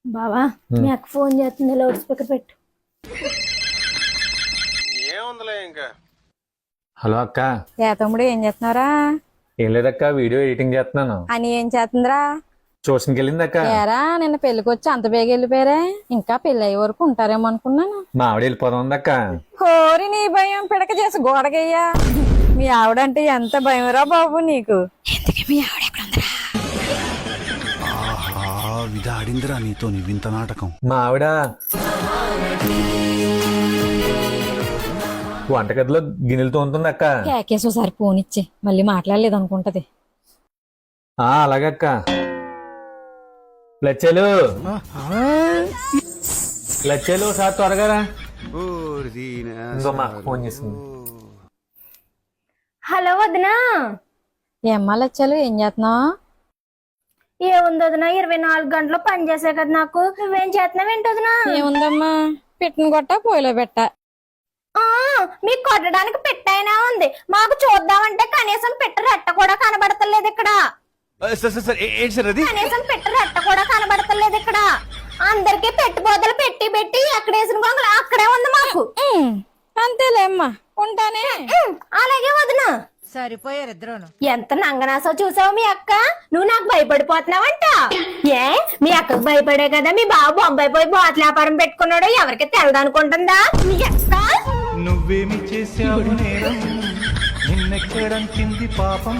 బావా మీ అక్క ఫోన్ చేస్తుంది, లౌడ్ స్పీకర్ పెట్టు. ఏముందిలే ఇంకా. హలో అక్క. తమ్ముడు ఏం చేస్తున్నారా? ఏం లేదక్క, వీడియో ఎడిటింగ్ చేస్తున్నాను. అని ఏం చేస్తుందిరా? ట్యూషన్కి వెళ్ళింది అక్క. ఏరా నిన్న పెళ్లికి వచ్చి అంత బేగ వెళ్ళిపోయారే, ఇంకా పెళ్లి అయ్యే వరకు ఉంటారేమో అనుకున్నాను. మా ఆవిడ వెళ్ళిపోదాం ఉంది అక్క. కోరి నీ భయం పిడక చేసి గోడగయ్యా. మీ ఆవిడంటే ఎంత భయంరా బాబు నీకు. ఎందుకు మీ ఆవిడ ఎక్కడ ఉందిరా? విధాడిందిరా నీతో నీ వింత నాటకం. మా ఆవిడ వంటగదిలో గిన్నెలతో ఉంటుంది అక్క. కేకేసోసారి ఫోన్ ఇచ్చి మళ్ళీ మాట్లాడలేదు అనుకుంటది. అలాగక్క. లచ్చేలు లచ్చేలు సార్ త్వరగా రా. ఫోన్ చేసింది. హలో వదినా. ఏమ్మా లచ్చాలు ఏం చేస్తున్నావు? ఏముంది వదినా, 24 గంటలు పని చేసే కదా నాకు. నువ్వేం చేస్తున్నావు ఏంటి వదినా? ఏముందమ్మా, పెట్టిన కొట్ట పొయ్యిలో పెట్ట. మీకు కొట్టడానికి పెట్టైనా ఉంది, మాకు చూద్దామంటే కనీసం పెట్ట రెట్ట కూడా కనబడతలేదు ఇక్కడ. కనీసం పెట్ట రెట్ట కూడా కనబడతలేదు ఇక్కడ. అందరికి పెట్టుబోదలు పెట్టి పెట్టి ఎక్కడేసిన గొంగలు అక్కడే ఉంది మాకు. అంతేలే అమ్మా, ఉంటానే. అలాగే వదినా. సరిపోయారు ఇద్దరును. ఎంత నంగనాసో చూసావు మీ అక్క. నువ్వు నాకు భయపడిపోతున్నావంట. ఏ మీ అక్కకు భయపడే కదా మీ బాబు బొంబాయి పోయి బాట్ల వ్యాపారం పెట్టుకున్నాడో ఎవరికి తెలదనుకుంటుందా మీ అక్క? నువ్వేమి చేసావు నేరం, నిన్నెక్కడంటింది పాపం.